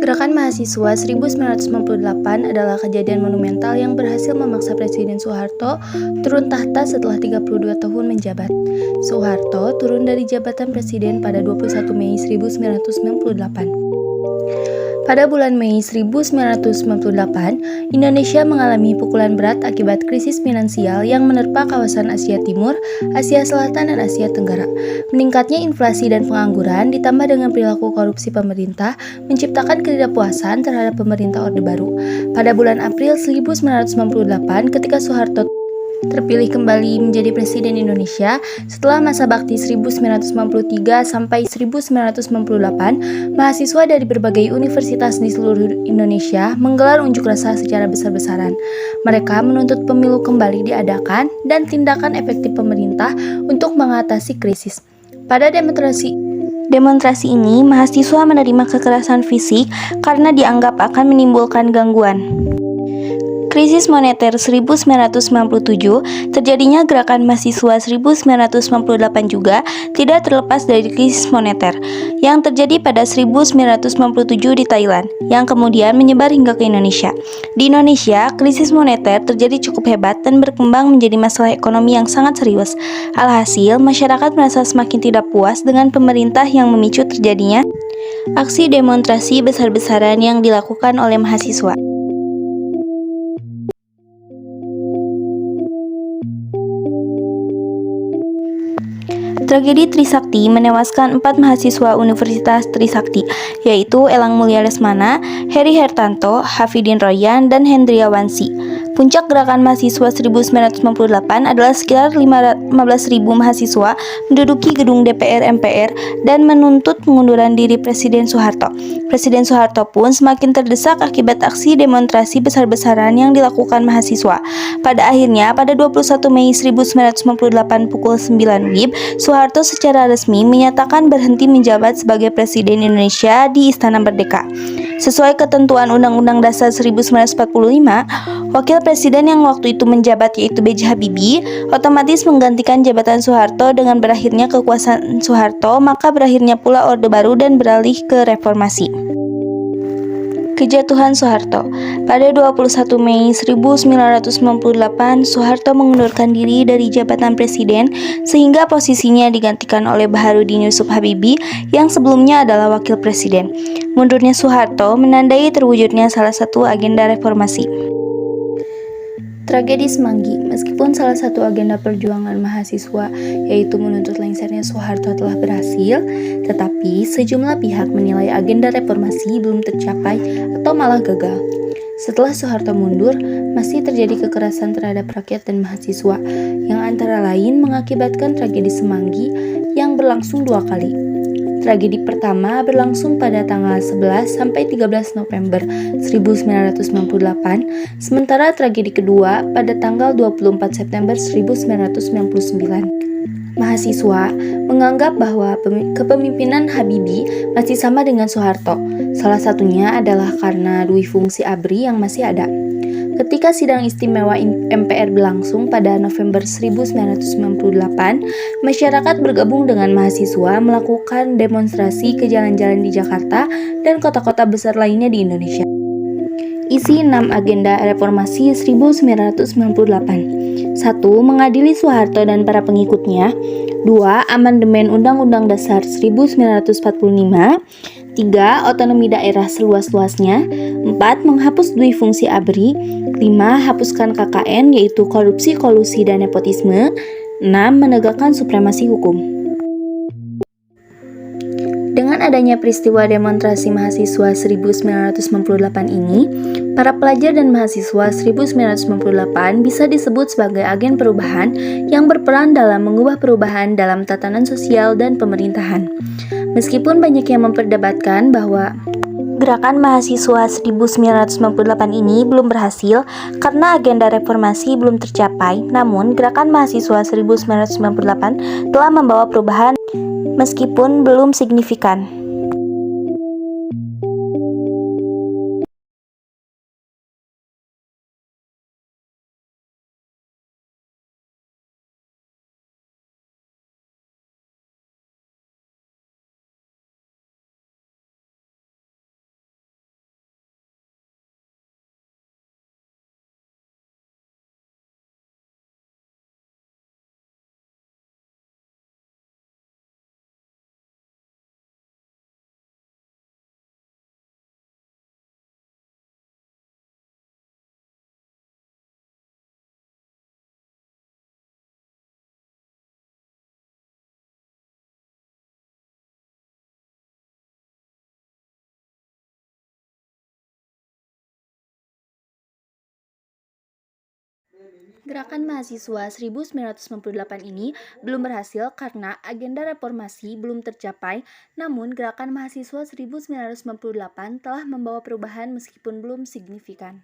Gerakan Mahasiswa 1998 adalah kejadian monumental yang berhasil memaksa Presiden Soeharto turun tahta setelah 32 tahun menjabat. Soeharto turun dari jabatan presiden pada 21 Mei 1998. Pada bulan Mei 1998, Indonesia mengalami pukulan berat akibat krisis finansial yang menerpa kawasan Asia Timur, Asia Selatan, dan Asia Tenggara. Meningkatnya inflasi dan pengangguran ditambah dengan perilaku korupsi pemerintah menciptakan ketidakpuasan terhadap pemerintah Orde Baru. Pada bulan April 1998, ketika Soeharto terpilih kembali menjadi Presiden Indonesia setelah masa bakti 1993 sampai 1998, mahasiswa dari berbagai universitas di seluruh Indonesia menggelar unjuk rasa secara besar-besaran. Mereka menuntut pemilu kembali diadakan dan tindakan efektif pemerintah untuk mengatasi krisis. Pada demonstrasi ini, mahasiswa menerima kekerasan fisik karena dianggap akan menimbulkan gangguan. Krisis moneter 1997, terjadinya gerakan mahasiswa 1998 juga tidak terlepas dari krisis moneter yang terjadi pada 1997 di Thailand, yang kemudian menyebar hingga ke Indonesia. Di Indonesia, krisis moneter terjadi cukup hebat dan berkembang menjadi masalah ekonomi yang sangat serius. Alhasil, masyarakat merasa semakin tidak puas dengan pemerintah yang memicu terjadinya aksi demonstrasi besar-besaran yang dilakukan oleh mahasiswa. Tragedi Trisakti menewaskan 4 mahasiswa Universitas Trisakti, yaitu Elang Mulia Lesmana, Heri Hertanto, Hafidin Royan, dan Hendriawansi. Puncak gerakan mahasiswa 1998 adalah sekitar 15.000 mahasiswa menduduki gedung DPR MPR dan menuntut pengunduran diri Presiden Soeharto. Presiden Soeharto pun semakin terdesak akibat aksi demonstrasi besar-besaran yang dilakukan mahasiswa. Pada akhirnya, pada 21 Mei 1998 pukul 9 WIB, Soeharto secara resmi menyatakan berhenti menjabat sebagai Presiden Indonesia di Istana Merdeka. Sesuai ketentuan Undang-Undang Dasar 1945, Wakil Presiden yang waktu itu menjabat yaitu B.J. Habibie otomatis menggantikan jabatan Soeharto. Dengan berakhirnya kekuasaan Soeharto, maka berakhirnya pula Orde Baru dan beralih ke reformasi. Kejatuhan Soeharto. Pada 21 Mei 1998, Soeharto mengundurkan diri dari jabatan presiden sehingga posisinya digantikan oleh Baharudin Yusuf Habibie yang sebelumnya adalah wakil presiden. Mundurnya Soeharto menandai terwujudnya salah satu agenda reformasi. Tragedi Semanggi. Meskipun salah satu agenda perjuangan mahasiswa yaitu menuntut lengsernya Soeharto telah berhasil, tetapi sejumlah pihak menilai agenda reformasi belum tercapai atau malah gagal. Setelah Soeharto mundur, masih terjadi kekerasan terhadap rakyat dan mahasiswa yang antara lain mengakibatkan tragedi Semanggi yang berlangsung 2 kali. Tragedi pertama berlangsung pada tanggal 11 sampai 13 November 1998, sementara tragedi kedua pada tanggal 24 September 1999. Mahasiswa menganggap bahwa kepemimpinan Habibie masih sama dengan Soeharto. Salah satunya adalah karena dui fungsi ABRI yang masih ada. Ketika sidang istimewa MPR berlangsung pada November 1998, masyarakat bergabung dengan mahasiswa melakukan demonstrasi ke jalan-jalan di Jakarta dan kota-kota besar lainnya di Indonesia. Isi 6 agenda reformasi 1998. 1. Mengadili Soeharto dan para pengikutnya. 2. Amandemen Undang-Undang Dasar 1945. 3. Otonomi daerah seluas-luasnya. 4. Menghapus dui fungsi ABRI. 5. Hapuskan KKN yaitu korupsi, kolusi, dan nepotisme. 6. Menegakkan supremasi hukum. Dengan adanya peristiwa demonstrasi mahasiswa 1998 ini, para pelajar dan mahasiswa 1998 bisa disebut sebagai agen perubahan yang berperan dalam mengubah perubahan dalam tatanan sosial dan pemerintahan. Meskipun banyak yang memperdebatkan bahwa gerakan mahasiswa 1998 ini belum berhasil karena agenda reformasi belum tercapai, namun gerakan mahasiswa 1998 telah membawa perubahan meskipun belum signifikan. Gerakan mahasiswa 1998 ini belum berhasil karena agenda reformasi belum tercapai, namun gerakan mahasiswa 1998 telah membawa perubahan meskipun belum signifikan.